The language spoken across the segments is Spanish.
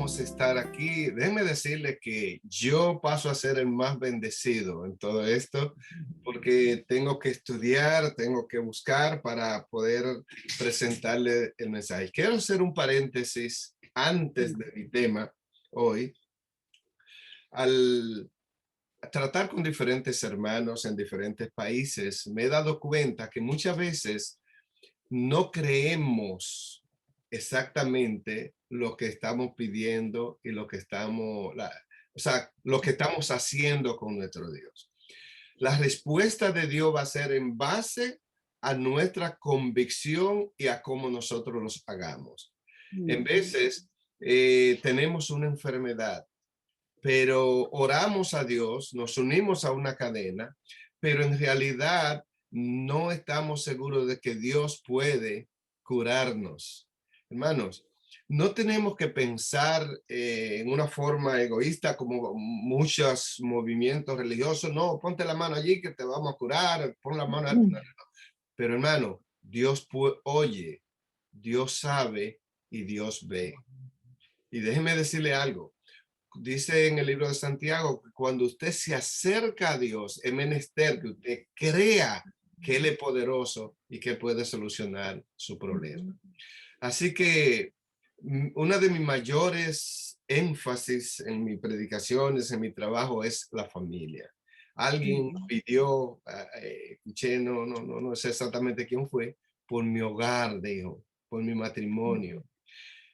podemos estar aquí. Déjenme decirles que yo paso a ser el más bendecido en todo esto, porque tengo que estudiar, tengo que buscar para poder presentarle el mensaje. Quiero hacer un paréntesis antes de mi tema hoy. Al tratar con diferentes hermanos en diferentes países, me he dado cuenta que muchas veces no creemos exactamente lo que estamos pidiendo y lo que estamos, o sea, lo que estamos haciendo con nuestro Dios. La respuesta de Dios va a ser en base a nuestra convicción y a cómo nosotros los hagamos. En veces tenemos una enfermedad, pero oramos a Dios, nos unimos a una cadena, pero en realidad no estamos seguros de que Dios puede curarnos. Hermanos, no tenemos que pensar en una forma egoísta como muchos movimientos religiosos. No, ponte la mano allí que te vamos a curar, pon la mano. Pero hermano, Dios oye, Dios sabe y Dios ve. Y déjeme decirle algo. Dice en el libro de Santiago que cuando usted se acerca a Dios, es menester que usted crea que Él es poderoso y que puede solucionar su problema. Así que una de mis mayores énfasis en mis predicaciones, en mi trabajo, es la familia. Alguien pidió, escuché, no sé exactamente quién fue, por mi hogar, dijo, por mi matrimonio.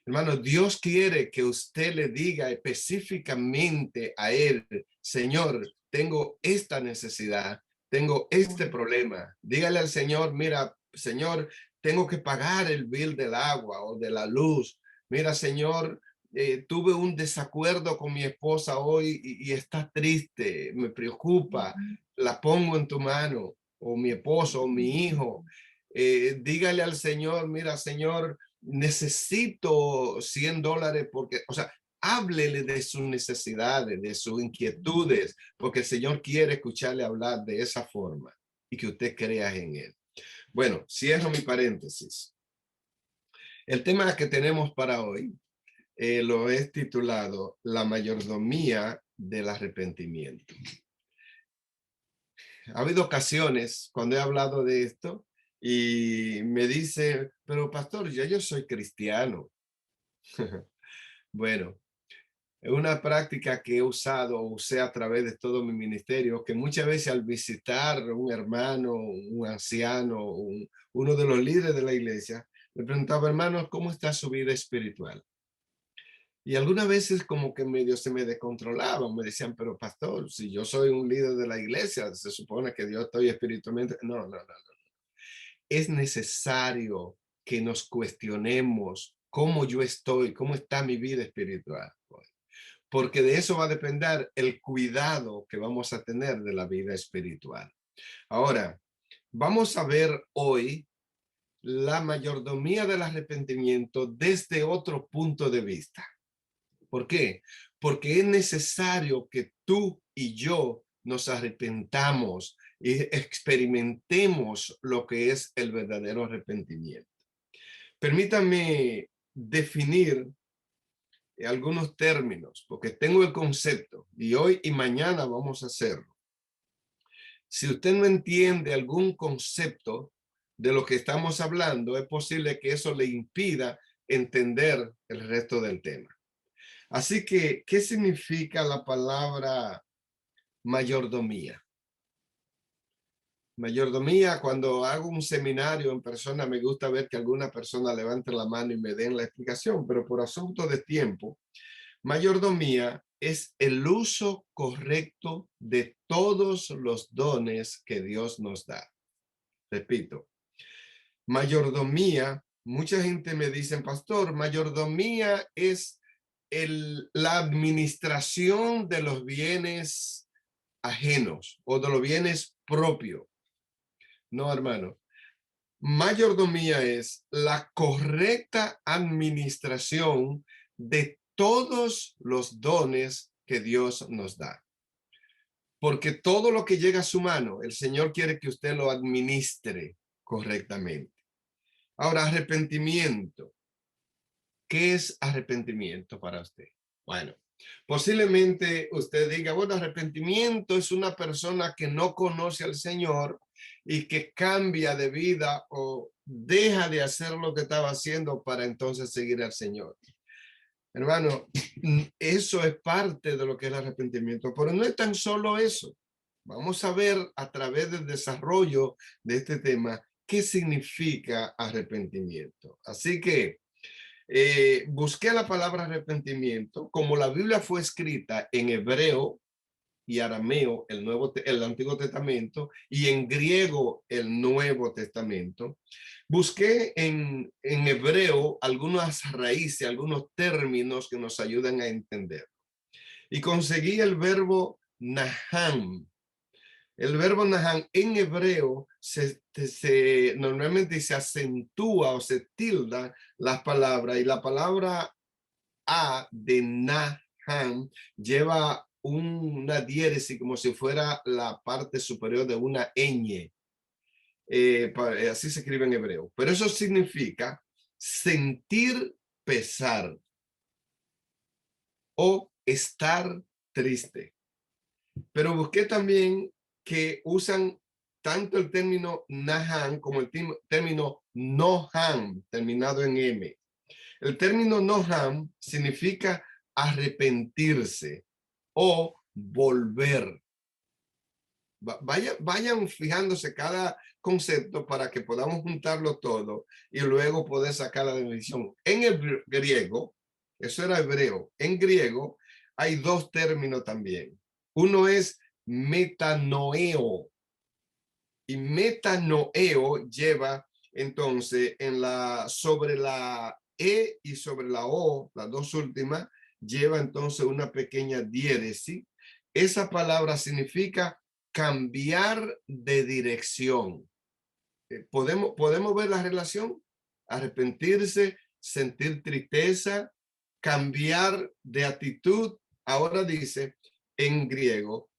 Hermano, Dios quiere que usted le diga específicamente a Él, Señor, tengo esta necesidad, tengo este problema. Dígale al Señor, mira, Señor, tengo que pagar el bill del agua o de la luz. Mira, Señor, tuve un desacuerdo con mi esposa hoy y está triste, me preocupa, la pongo en tu mano, o mi esposo, o mi hijo. Dígale al Señor, mira, Señor, necesito $100 porque, o sea, háblele de sus necesidades, de sus inquietudes, porque el Señor quiere escucharle hablar de esa forma y que usted crea en Él. Bueno, cierro mi paréntesis. El tema que tenemos para hoy lo he titulado La mayordomía del arrepentimiento. Ha habido ocasiones cuando he hablado de esto y me dice, pero pastor, ya yo soy cristiano. Bueno, es una práctica que he usé a través de todo mi ministerio, que muchas veces al visitar un hermano, un anciano, uno de los líderes de la iglesia, le preguntaba, hermano, ¿cómo está su vida espiritual? Y algunas veces como que medio se me descontrolaban, me decían, pero pastor, si yo soy un líder de la iglesia, se supone que yo estoy espiritualmente. No. Es necesario que nos cuestionemos cómo yo estoy, cómo está mi vida espiritual. Porque de eso va a depender el cuidado que vamos a tener de la vida espiritual. Ahora, vamos a ver hoy la mayordomía del arrepentimiento desde otro punto de vista. ¿Por qué? Porque es necesario que tú y yo nos arrepentamos y experimentemos lo que es el verdadero arrepentimiento. Permítame definir algunos términos, porque tengo el concepto y hoy y mañana vamos a hacerlo. Si usted no entiende algún concepto de lo que estamos hablando, es posible que eso le impida entender el resto del tema. Así que, ¿qué significa la palabra mayordomía? Mayordomía, cuando hago un seminario en persona, me gusta ver que alguna persona levante la mano y me den la explicación, pero por asunto de tiempo, mayordomía es el uso correcto de todos los dones que Dios nos da. Repito, mayordomía, mucha gente me dice, pastor, mayordomía es la administración de los bienes ajenos o de los bienes propios. No, hermano. Mayordomía es la correcta administración de todos los dones que Dios nos da. Porque todo lo que llega a su mano, el Señor quiere que usted lo administre correctamente. Ahora, arrepentimiento. ¿Qué es arrepentimiento para usted? Bueno, posiblemente usted diga, bueno, arrepentimiento es una persona que no conoce al Señor y que cambia de vida o deja de hacer lo que estaba haciendo para entonces seguir al Señor. Hermano, eso es parte de lo que es el arrepentimiento, pero no es tan solo eso. Vamos a ver a través del desarrollo de este tema qué significa arrepentimiento. Así que busqué la palabra arrepentimiento, como la Biblia fue escrita en hebreo y arameo, el Antiguo Testamento, y en griego, el Nuevo Testamento. Busqué en hebreo algunas raíces, algunos términos que nos ayudan a entender. Y conseguí el verbo naham. El verbo naham en hebreo normalmente se acentúa o se tilda las palabras, y la palabra a de naham lleva una diéresis como si fuera la parte superior de una ñ. Así se escribe en hebreo. Pero eso significa sentir pesar o estar triste. Pero busqué también que usan tanto el término naham como el término noham, terminado en M. El término noham significa arrepentirse o volver. Vayan fijándose cada concepto para que podamos juntarlo todo y luego poder sacar la definición. En el griego, eso era hebreo, en griego hay dos términos también. Uno es metanoeo, y metanoeo lleva entonces sobre la E y sobre la O, las dos últimas, lleva entonces una pequeña diéresis. Esa palabra significa cambiar de dirección. ¿Podemos ver la relación? Arrepentirse, sentir tristeza, cambiar de actitud. Ahora dice en griego,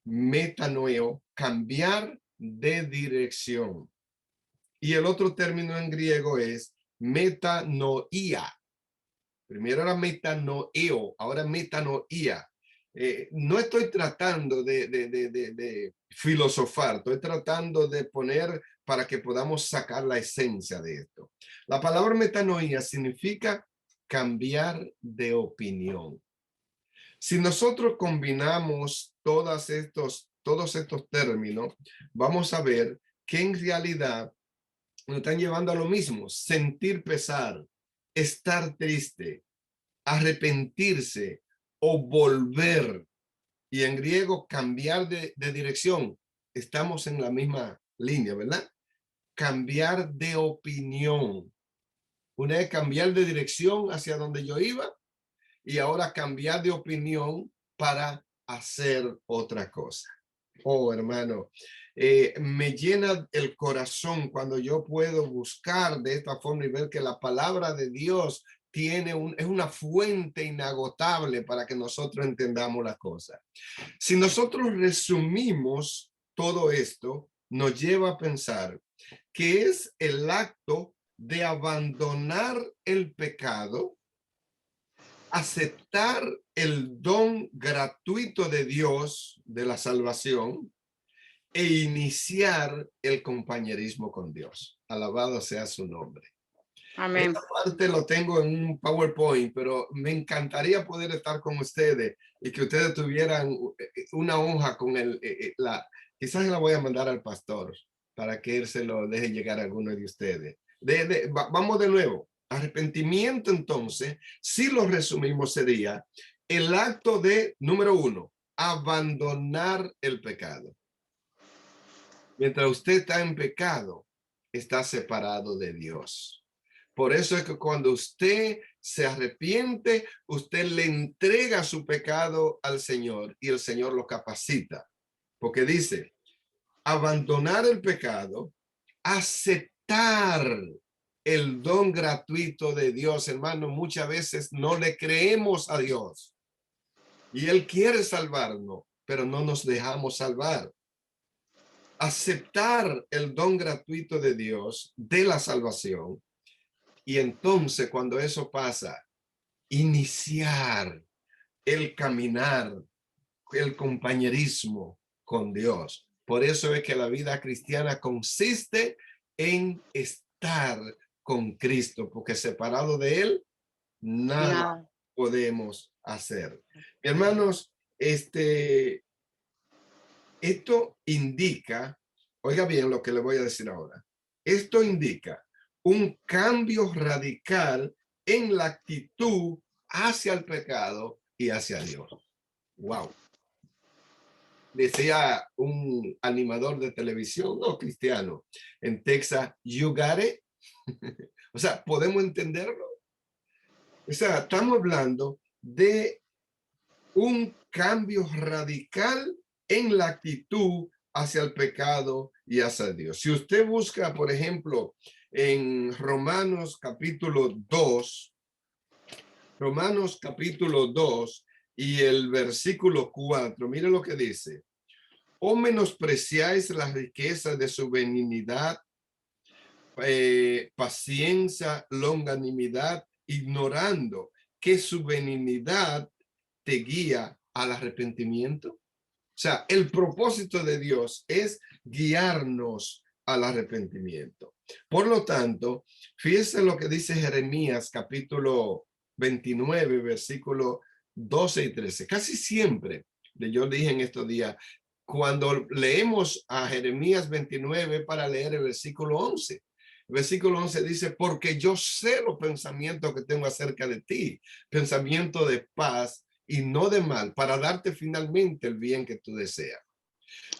metanoeo, cambiar de dirección. Y el otro término en griego es metanoia. Primero era metanoeo, ahora metanoia. No estoy tratando de filosofar, estoy tratando de poner para que podamos sacar la esencia de esto. La palabra metanoia significa cambiar de opinión. Si nosotros combinamos todos estos términos, vamos a ver que en realidad nos están llevando a lo mismo: sentir pesar, estar triste, arrepentirse o volver. Y en griego, cambiar de dirección. Estamos en la misma línea, ¿verdad? Cambiar de opinión. Una vez cambiar de dirección hacia donde yo iba, y ahora cambiar de opinión para hacer otra cosa. Oh, hermano, me llena el corazón cuando yo puedo buscar de esta forma y ver que la palabra de Dios es una fuente inagotable para que nosotros entendamos las cosas. Si nosotros resumimos todo esto, nos lleva a pensar que es el acto de abandonar el pecado, aceptar el don gratuito de Dios de la salvación e iniciar el compañerismo con Dios. Alabado sea su nombre. Amén. Esta parte lo tengo en un PowerPoint, pero me encantaría poder estar con ustedes y que ustedes tuvieran una hoja con quizás la voy a mandar al pastor para que él se lo deje llegar a alguno de ustedes. Vamos de nuevo. Arrepentimiento, entonces, si lo resumimos, sería el acto de, número 1, abandonar el pecado. Mientras usted está en pecado, está separado de Dios. Por eso es que cuando usted se arrepiente, usted le entrega su pecado al Señor y el Señor lo capacita. Porque dice, abandonar el pecado, aceptar el don gratuito de Dios. Hermano, muchas veces no le creemos a Dios y Él quiere salvarnos, pero no nos dejamos salvar. Aceptar el don gratuito de Dios de la salvación, y entonces cuando eso pasa, iniciar el caminar, el compañerismo con Dios. Por eso es que la vida cristiana consiste en estar con Cristo, porque separado de Él, nada Nada. podemos hacer. Hermanos, esto indica, oiga bien lo que le voy a decir ahora, esto indica un cambio radical en la actitud hacia el pecado y hacia Dios. Wow. Decía un animador de televisión, no cristiano, en Texas, you got it. O sea, ¿podemos entenderlo? O sea, estamos hablando de un cambio radical en la actitud hacia el pecado y hacia Dios. Si usted busca, por ejemplo, en Romanos capítulo 2 y el versículo 4, mire lo que dice. ¿O menospreciáis las riquezas de su benignidad, paciencia, longanimidad, ignorando que su benignidad te guía al arrepentimiento? O sea, el propósito de Dios es guiarnos al arrepentimiento. Por lo tanto, fíjense lo que dice Jeremías capítulo 29, versículo 12 y 13. Casi siempre, yo dije en estos días, cuando leemos a Jeremías 29 para leer el versículo 11. El versículo 11 dice, porque yo sé los pensamientos que tengo acerca de ti, pensamiento de paz y no de mal, para darte finalmente el bien que tú deseas.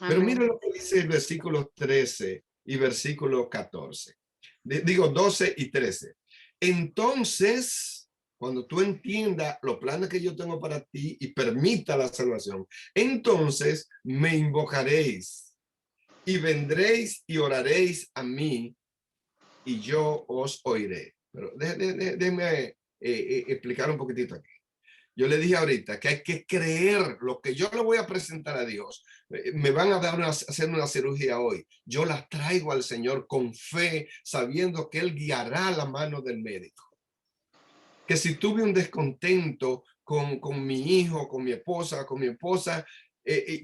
Pero mira Amén. lo que dice el versículo 13 y versículo 14. Digo 12 y 13. Entonces, cuando tú entiendas los planes que yo tengo para ti y permita la salvación, entonces me invocaréis y vendréis y oraréis a mí y yo os oiré. Pero déjeme explicar un poquitito aquí. Yo le dije ahorita que hay que creer lo que yo le voy a presentar a Dios. Me van a hacer una cirugía hoy. Yo la traigo al Señor con fe, sabiendo que Él guiará la mano del médico. Que si tuve un descontento con mi hijo, con mi esposa,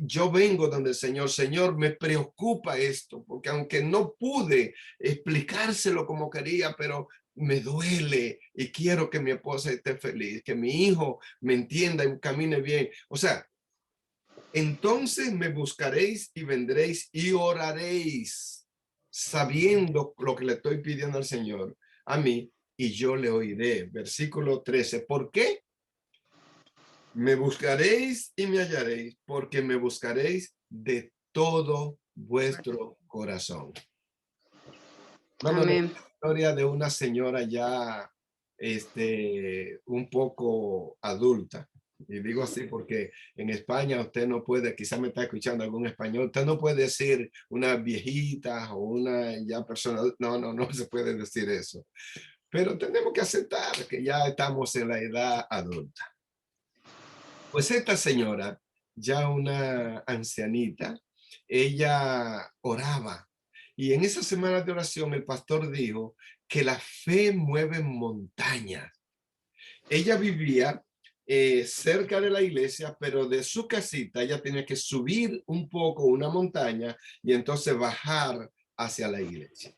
yo vengo donde el Señor, me preocupa esto, porque aunque no pude explicárselo como quería, pero me duele y quiero que mi esposa esté feliz, que mi hijo me entienda y camine bien. O sea, entonces me buscaréis y vendréis y oraréis, sabiendo lo que le estoy pidiendo al Señor a mí, y yo le oiré. Versículo 13. ¿Por qué? Me buscaréis y me hallaréis, porque me buscaréis de todo vuestro corazón. Bueno, la Amén. historia de una señora ya un poco adulta. Y digo así porque en España usted no puede, quizá me está escuchando algún español, usted no puede decir una viejita o una ya persona, no se puede decir eso. Pero tenemos que aceptar que ya estamos en la edad adulta. Pues esta señora, ya una ancianita, ella oraba. Y en esa semana de oración el pastor dijo que la fe mueve montañas. Ella vivía cerca de la iglesia, pero de su casita ella tenía que subir un poco una montaña y entonces bajar hacia la iglesia.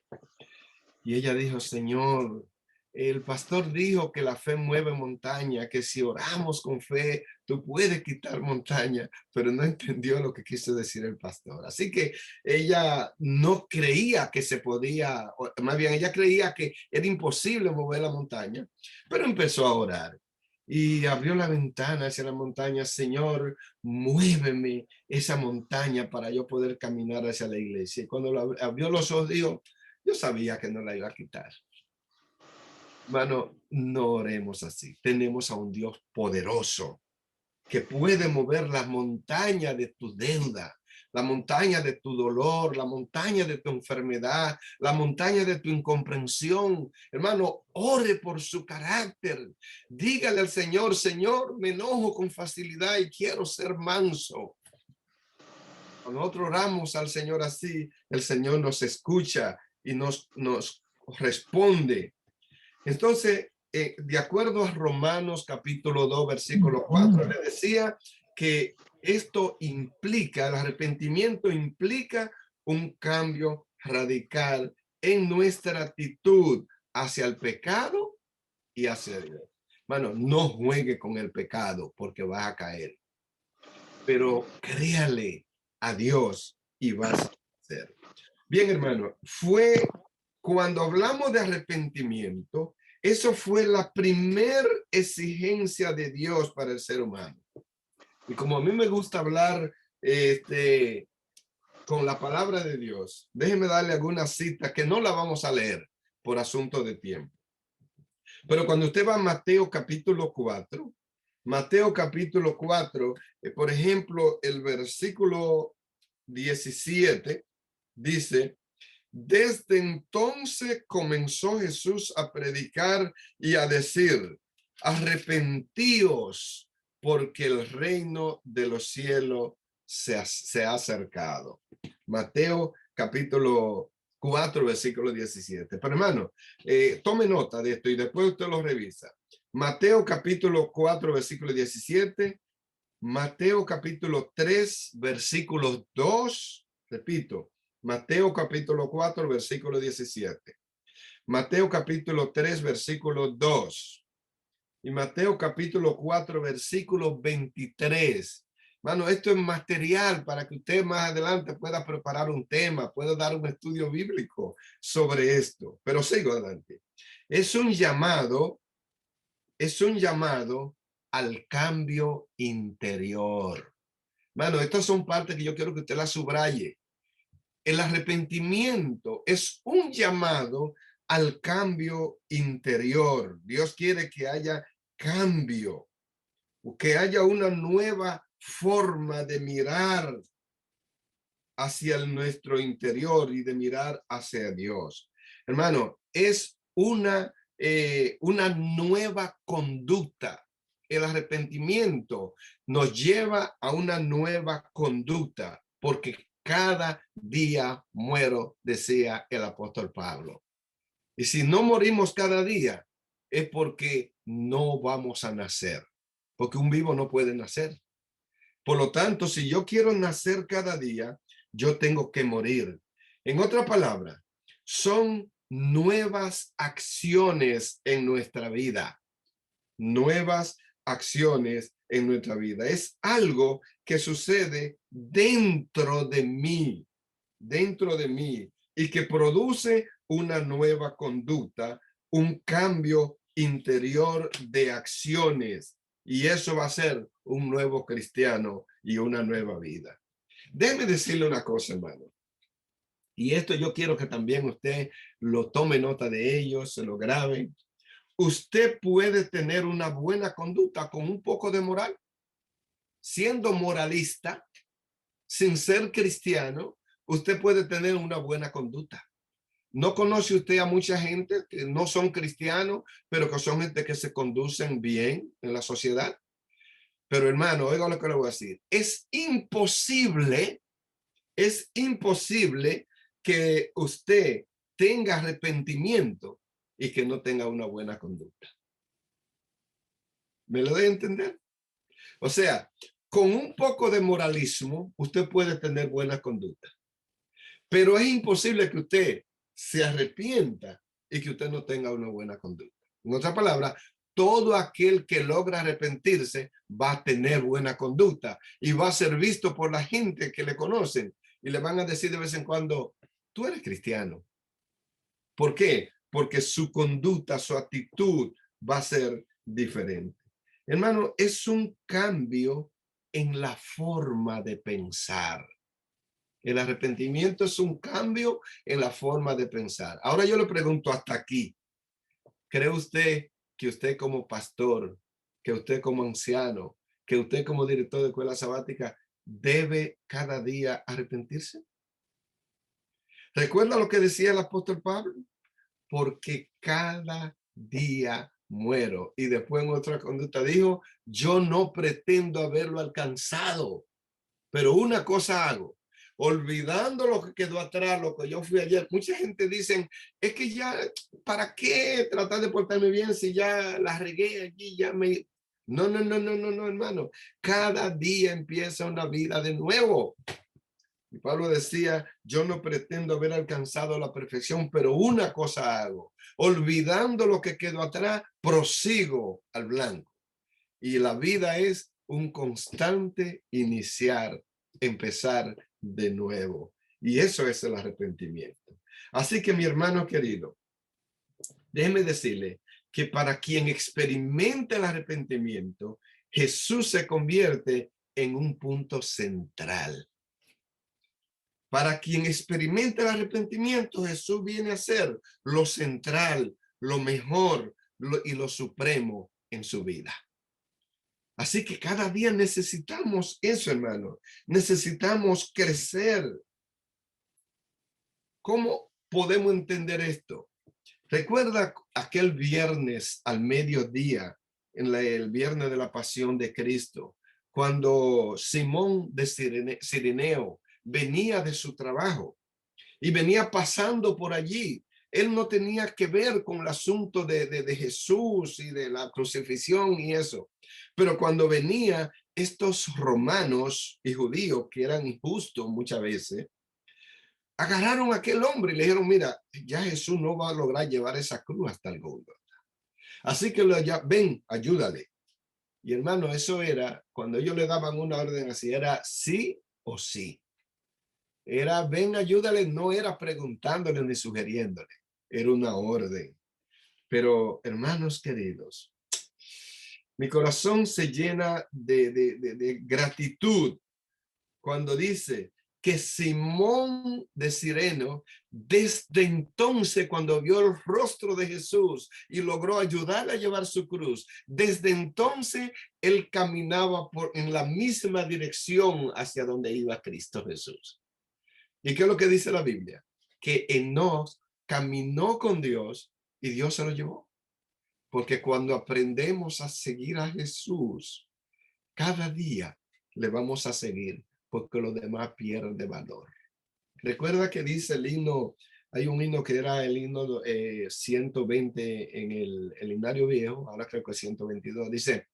Y ella dijo, Señor, el pastor dijo que la fe mueve montaña, que si oramos con fe, tú puedes quitar montaña, pero no entendió lo que quiso decir el pastor. Así que ella no creía que se podía, más bien ella creía que era imposible mover la montaña, pero empezó a orar. Y abrió la ventana hacia la montaña, Señor, muéveme esa montaña para yo poder caminar hacia la iglesia. Y cuando abrió los ojos, dijo, yo sabía que no la iba a quitar. Hermano, no oremos así. Tenemos a un Dios poderoso que puede mover la montaña de tu deuda, la montaña de tu dolor, la montaña de tu enfermedad, la montaña de tu incomprensión. Hermano, ore por su carácter. Dígale al Señor, Señor, me enojo con facilidad y quiero ser manso. Cuando nosotros oramos al Señor así, el Señor nos escucha y nos responde. Entonces, de acuerdo a Romanos capítulo 2, versículo 4, le decía que esto implica, el arrepentimiento implica un cambio radical en nuestra actitud hacia el pecado y hacia Dios. Bueno, no juegue con el pecado porque vas a caer, pero créale a Dios y vas a ser. Bien, hermano, fue cuando hablamos de arrepentimiento, eso fue la primer exigencia de Dios para el ser humano. Y como a mí me gusta hablar con la palabra de Dios, déjeme darle alguna cita que no la vamos a leer por asunto de tiempo. Pero cuando usted va a Mateo capítulo 4, por ejemplo, el versículo 17 dice: desde entonces comenzó Jesús a predicar y a decir: arrepentíos, porque el reino de los cielos se ha acercado. Mateo capítulo 4, versículo 17. Pero hermano, tome nota de esto y después usted lo revisa. Mateo capítulo 4, versículo 17. Mateo capítulo 3, versículos 2. Repito, Mateo capítulo 4, versículo 17. Mateo capítulo 3, versículo 2. Y Mateo capítulo 4, versículo 23. Mano, esto es material para que usted más adelante pueda preparar un tema, pueda dar un estudio bíblico sobre esto. Pero sigo adelante. Es un llamado al cambio interior. Mano, estas son partes que yo quiero que usted las subraye. El arrepentimiento es un llamado al cambio interior. Dios quiere que haya cambio, que haya una nueva forma de mirar hacia nuestro interior y de mirar hacia Dios. Hermano, es una nueva conducta. El arrepentimiento nos lleva a una nueva conducta, porque cada día muero, decía el apóstol Pablo. Y si no morimos cada día, es porque no vamos a nacer, porque un vivo no puede nacer. Por lo tanto, si yo quiero nacer cada día, yo tengo que morir. En otra palabra, son nuevas acciones en nuestra vida. Nuevas acciones en nuestra vida. Es algo que sucede dentro de mí, y que produce una nueva conducta, un cambio interior de acciones. Y eso va a ser un nuevo cristiano y una nueva vida. Déjeme decirle una cosa, hermano. Y esto yo quiero que también usted lo tome nota de ello, se lo grabe. Usted puede tener una buena conducta con un poco de moral. Siendo moralista, sin ser cristiano, usted puede tener una buena conducta. ¿No conoce usted a mucha gente que no son cristianos, pero que son gente que se conducen bien en la sociedad? Pero hermano, oiga lo que le voy a decir. Es imposible que usted tenga arrepentimiento y que no tenga una buena conducta. ¿Me lo doy a entender? O sea, con un poco de moralismo, usted puede tener buena conducta. Pero es imposible que usted se arrepienta y que usted no tenga una buena conducta. En otras palabras, todo aquel que logra arrepentirse va a tener buena conducta y va a ser visto por la gente que le conocen y le van a decir de vez en cuando: tú eres cristiano. ¿Por qué? Porque su conducta, su actitud va a ser diferente. Hermano, es un cambio en la forma de pensar. El arrepentimiento es un cambio en la forma de pensar. Ahora yo le pregunto hasta aquí. ¿Cree usted que usted como pastor, que usted como anciano, que usted como director de escuela sabática debe cada día arrepentirse? ¿Recuerda lo que decía el apóstol Pablo? Porque cada día muero. Y después en otra conducta dijo: yo no pretendo haberlo alcanzado, pero una cosa hago, olvidando lo que quedó atrás, lo que yo fui ayer. Mucha gente dice, es que ya, ¿para qué tratar de portarme bien si ya la regué aquí, ya me... No, no, no, no, no, no, hermano. Cada día empieza una vida de nuevo. Y Pablo decía, yo no pretendo haber alcanzado la perfección, pero una cosa hago, olvidando lo que quedó atrás, prosigo al blanco. Y la vida es un constante iniciar, empezar de nuevo. Y eso es el arrepentimiento. Así que mi hermano querido, déjeme decirle que para quien experimenta el arrepentimiento, Jesús se convierte en un punto central. Para quien experimenta el arrepentimiento, Jesús viene a ser lo central, lo mejor y lo supremo en su vida. Así que cada día necesitamos eso, hermano. Necesitamos crecer. ¿Cómo podemos entender esto? Recuerda aquel viernes al mediodía, el viernes de la pasión de Cristo, cuando Simón de Cireneo venía de su trabajo y venía pasando por allí. Él no tenía que ver con el asunto de Jesús y de la crucifixión y eso. Pero cuando venía, estos romanos y judíos, que eran injustos muchas veces, agarraron a aquel hombre y le dijeron, mira, ya Jesús no va a lograr llevar esa cruz hasta el Golgota. Así que ven, ayúdale. Y hermano, eso era, cuando ellos le daban una orden así, era sí o sí. Era ven, ayúdale, no era preguntándole ni sugiriéndole, era una orden. Pero hermanos queridos, mi corazón se llena de gratitud cuando dice que Simón de Cireno, desde entonces, cuando vio el rostro de Jesús y logró ayudarle a llevar su cruz, desde entonces él caminaba en la misma dirección hacia donde iba Cristo Jesús. ¿Y qué es lo que dice la Biblia? Que Enoc caminó con Dios y Dios se lo llevó. Porque cuando aprendemos a seguir a Jesús, cada día le vamos a seguir porque lo demás pierde valor. Recuerda que dice el himno, hay un himno que era el himno 120 en el himnario viejo, ahora creo que es 122, dice,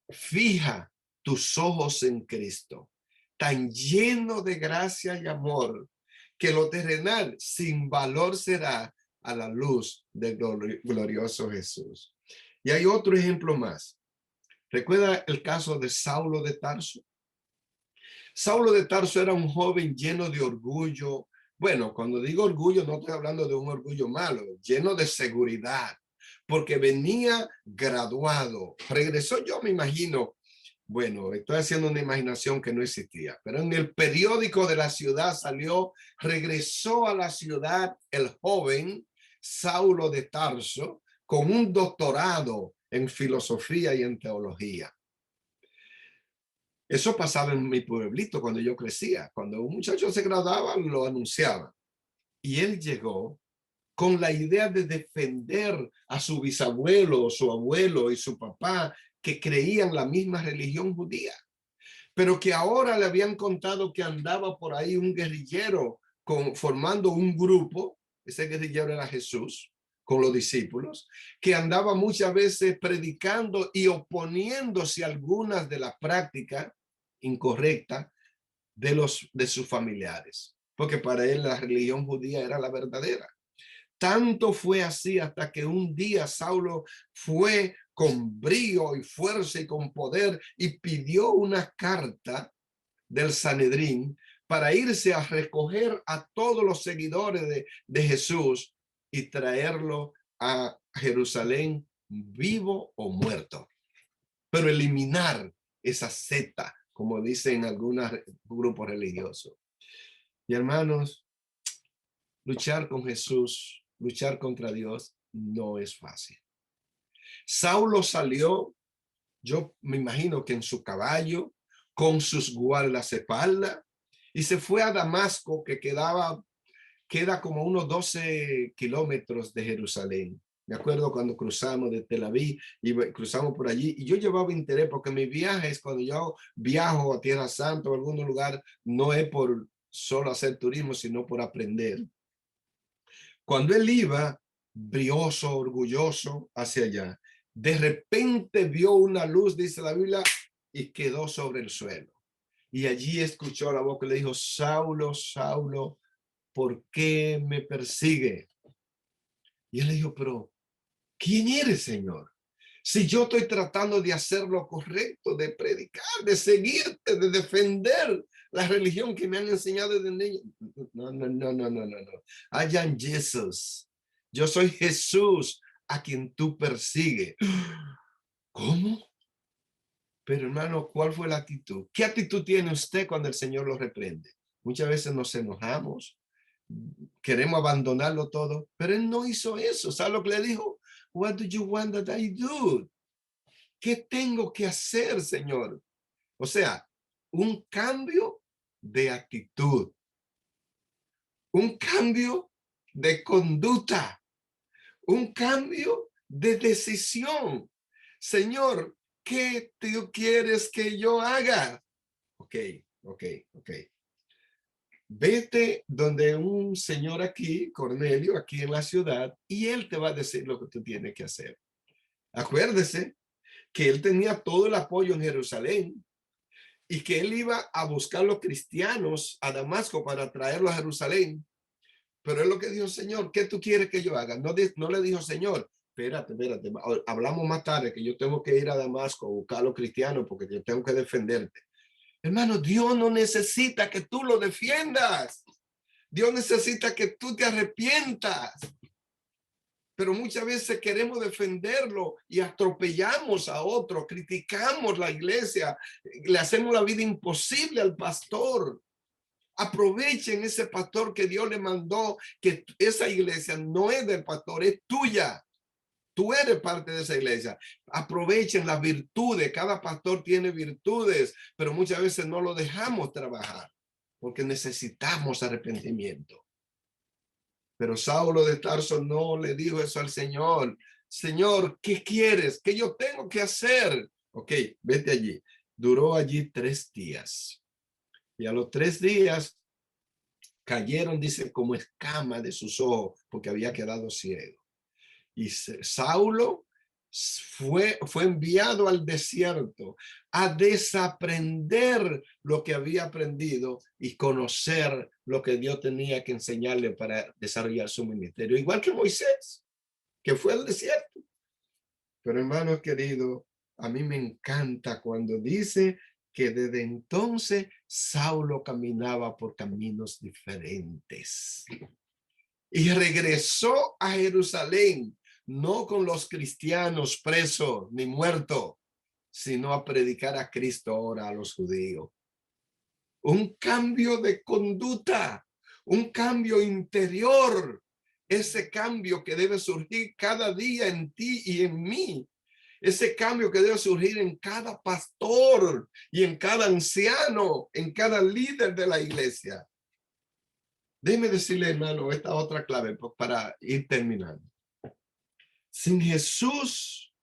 fija tus ojos en Cristo, tan lleno de gracia y amor, que lo terrenal sin valor será a la luz del glorioso Jesús. Y hay otro ejemplo más. ¿Recuerda el caso de Saulo de Tarso? Saulo de Tarso era un joven lleno de orgullo. Bueno, cuando digo orgullo, no estoy hablando de un orgullo malo, lleno de seguridad, porque venía graduado. Regresó, yo me imagino, bueno, estoy haciendo una imaginación que no existía, pero en el periódico de la ciudad salió, regresó a la ciudad el joven Saulo de Tarso con un doctorado en filosofía y en teología. Eso pasaba en mi pueblito cuando yo crecía. Cuando un muchacho se graduaba, lo anunciaban. Y él llegó con la idea de defender a su bisabuelo, su abuelo y su papá, que creían la misma religión judía, pero que ahora le habían contado que andaba por ahí un guerrillero formando un grupo. Ese guerrillero era Jesús con los discípulos, que andaba muchas veces predicando y oponiéndose a algunas de las prácticas incorrectas de sus familiares, porque para él la religión judía era la verdadera. Tanto fue así hasta que un día Saulo fue con brío y fuerza y con poder y pidió una carta del Sanedrín para irse a recoger a todos los seguidores de Jesús y traerlo a Jerusalén vivo o muerto, pero eliminar esa secta, como dicen algunos grupos religiosos. Y hermanos, luchar con Jesús, luchar contra Dios, no es fácil. Saulo salió, yo me imagino que en su caballo, con sus guardaespaldas, y se fue a Damasco, que queda como unos 12 kilómetros de Jerusalén. Me acuerdo cuando cruzamos de Tel Aviv y cruzamos por allí, y yo llevaba interés porque mi viaje es cuando yo viajo a Tierra Santa o a algún lugar, no es solo a hacer turismo, sino por aprender. Cuando él iba, brioso, orgulloso, hacia allá, de repente vio una luz, dice la Biblia, y quedó sobre el suelo. Y allí escuchó la voz que le dijo, Saulo, Saulo, ¿por qué me persigue? Y él le dijo, pero ¿quién eres, Señor? Si yo estoy tratando de hacer lo correcto, de predicar, de seguirte, de defender la religión que me han enseñado desde niño. No, no, no, no, no, no, no. I am Jesus. Yo soy Jesús a quien tú persigues. ¿Cómo? Pero hermano, ¿cuál fue la actitud? ¿Qué actitud tiene usted cuando el Señor lo reprende? Muchas veces nos enojamos, queremos abandonarlo todo, pero él no hizo eso. ¿Sabe lo que le dijo? What do you want that I do? ¿Qué tengo que hacer, Señor? O sea, un cambio de actitud, un cambio de conducta, un cambio de decisión. Señor, ¿qué tú quieres que yo haga? Ok, ok, ok. Vete donde un señor aquí, Cornelio, aquí en la ciudad, y él te va a decir lo que tú tienes que hacer. Acuérdese que él tenía todo el apoyo en Jerusalén y que él iba a buscar los cristianos a Damasco para traerlos a Jerusalén. Pero es lo que dijo, Señor, ¿qué tú quieres que yo haga? No, no le dijo, Señor, espérate, hablamos más tarde que yo tengo que ir a Damasco a buscar a los cristianos porque yo tengo que defenderte. Hermano, Dios no necesita que tú lo defiendas. Dios necesita que tú te arrepientas. Pero muchas veces queremos defenderlo y atropellamos a otro, criticamos la iglesia, le hacemos la vida imposible al pastor. Aprovechen ese pastor que Dios le mandó, que esa iglesia no es del pastor, es tuya. Tú eres parte de esa iglesia. Aprovechen las virtudes. Cada pastor tiene virtudes, pero muchas veces no lo dejamos trabajar porque necesitamos arrepentimiento. Pero Saulo de Tarso no le dijo eso al Señor. Señor, ¿qué quieres? ¿Qué yo tengo que hacer? Ok, vete allí. Duró allí 3 días. Y a los 3 días cayeron, dice, como escama de sus ojos, porque había quedado ciego. Y Saulo fue enviado al desierto a desaprender lo que había aprendido y conocer lo que Dios tenía que enseñarle para desarrollar su ministerio. Igual que Moisés, que fue al desierto. Pero hermanos queridos, a mí me encanta cuando dice que desde entonces Saulo caminaba por caminos diferentes y regresó a Jerusalén, no con los cristianos presos ni muertos, sino a predicar a Cristo ahora a los judíos. Un cambio de conducta, un cambio interior, ese cambio que debe surgir cada día en ti y en mí. Ese cambio que debe surgir en cada pastor y en cada anciano, en cada líder de la iglesia. Déjeme decirle, hermano, esta otra clave para ir terminando. Sin Jesús,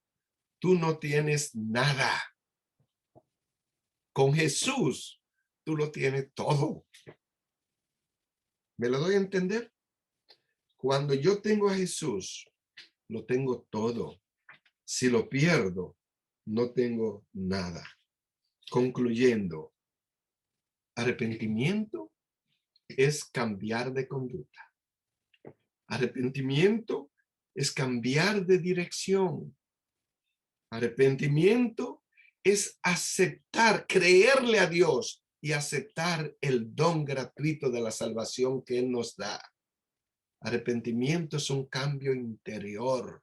tú no tienes nada. Con Jesús, tú lo tienes todo. ¿Me lo doy a entender? Cuando yo tengo a Jesús, lo tengo todo. Si lo pierdo, no tengo nada. Concluyendo, arrepentimiento es cambiar de conducta. Arrepentimiento es cambiar de dirección. Arrepentimiento es aceptar, creerle a Dios y aceptar el don gratuito de la salvación que Él nos da. Arrepentimiento es un cambio interior.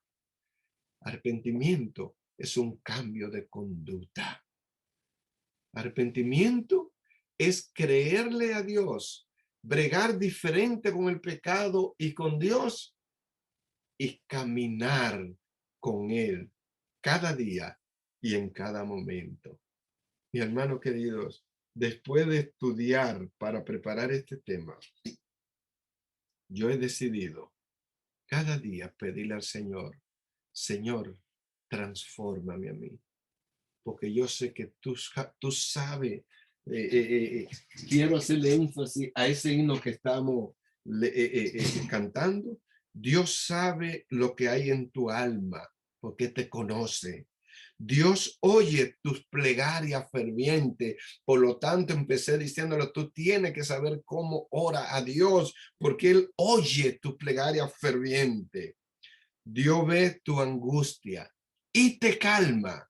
Arrepentimiento es un cambio de conducta. Arrepentimiento es creerle a Dios, bregar diferente con el pecado y con Dios y caminar con Él cada día y en cada momento. Mi hermano queridos, después de estudiar para preparar este tema, yo he decidido cada día pedirle al Señor, Señor, transfórmame a mí, porque yo sé que tú sabes eh, eh, eh, quiero hacerle énfasis a ese himno que estamos cantando. Dios sabe lo que hay en tu alma porque te conoce. Dios oye tus plegarias fervientes. Por lo tanto, empecé diciéndolo, tú tienes que saber cómo ora a Dios, porque Él oye tu plegaria ferviente. Dios ve tu angustia y te calma.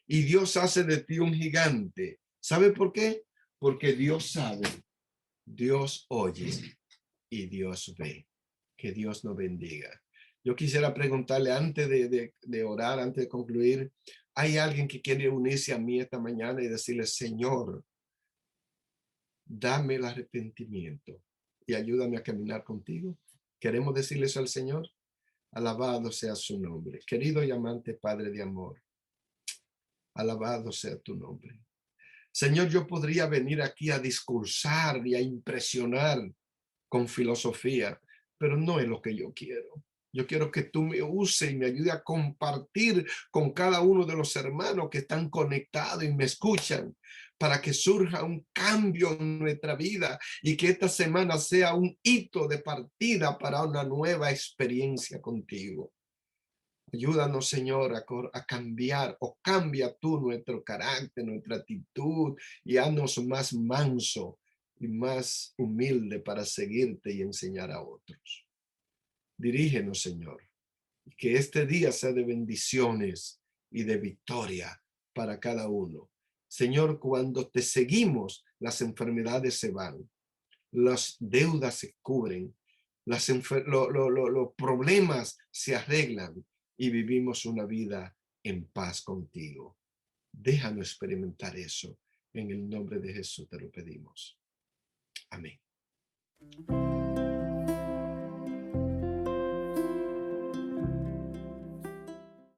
Y Dios hace de ti un gigante. ¿Sabe por qué? Porque Dios sabe, Dios oye y Dios ve. Que Dios nos bendiga. Yo quisiera preguntarle antes de orar, antes de concluir, ¿hay alguien que quiere unirse a mí esta mañana y decirle, Señor, dame el arrepentimiento y ayúdame a caminar contigo? ¿Queremos decirle eso al Señor? Alabado sea su nombre. Querido y amante Padre de amor, alabado sea tu nombre. Señor, yo podría venir aquí a discursar y a impresionar con filosofía, pero no es lo que yo quiero. Yo quiero que tú me uses y me ayude a compartir con cada uno de los hermanos que están conectados y me escuchan para que surja un cambio en nuestra vida y que esta semana sea un hito de partida para una nueva experiencia contigo. Ayúdanos, Señor, a cambiar o cambia tú nuestro carácter, nuestra actitud y haznos más manso y más humilde para seguirte y enseñar a otros. Dirígenos, Señor, y que este día sea de bendiciones y de victoria para cada uno. Señor, cuando te seguimos, las enfermedades se van, las deudas se cubren, los problemas se arreglan y vivimos una vida en paz contigo. Déjanos experimentar eso. En el nombre de Jesús te lo pedimos. Amén.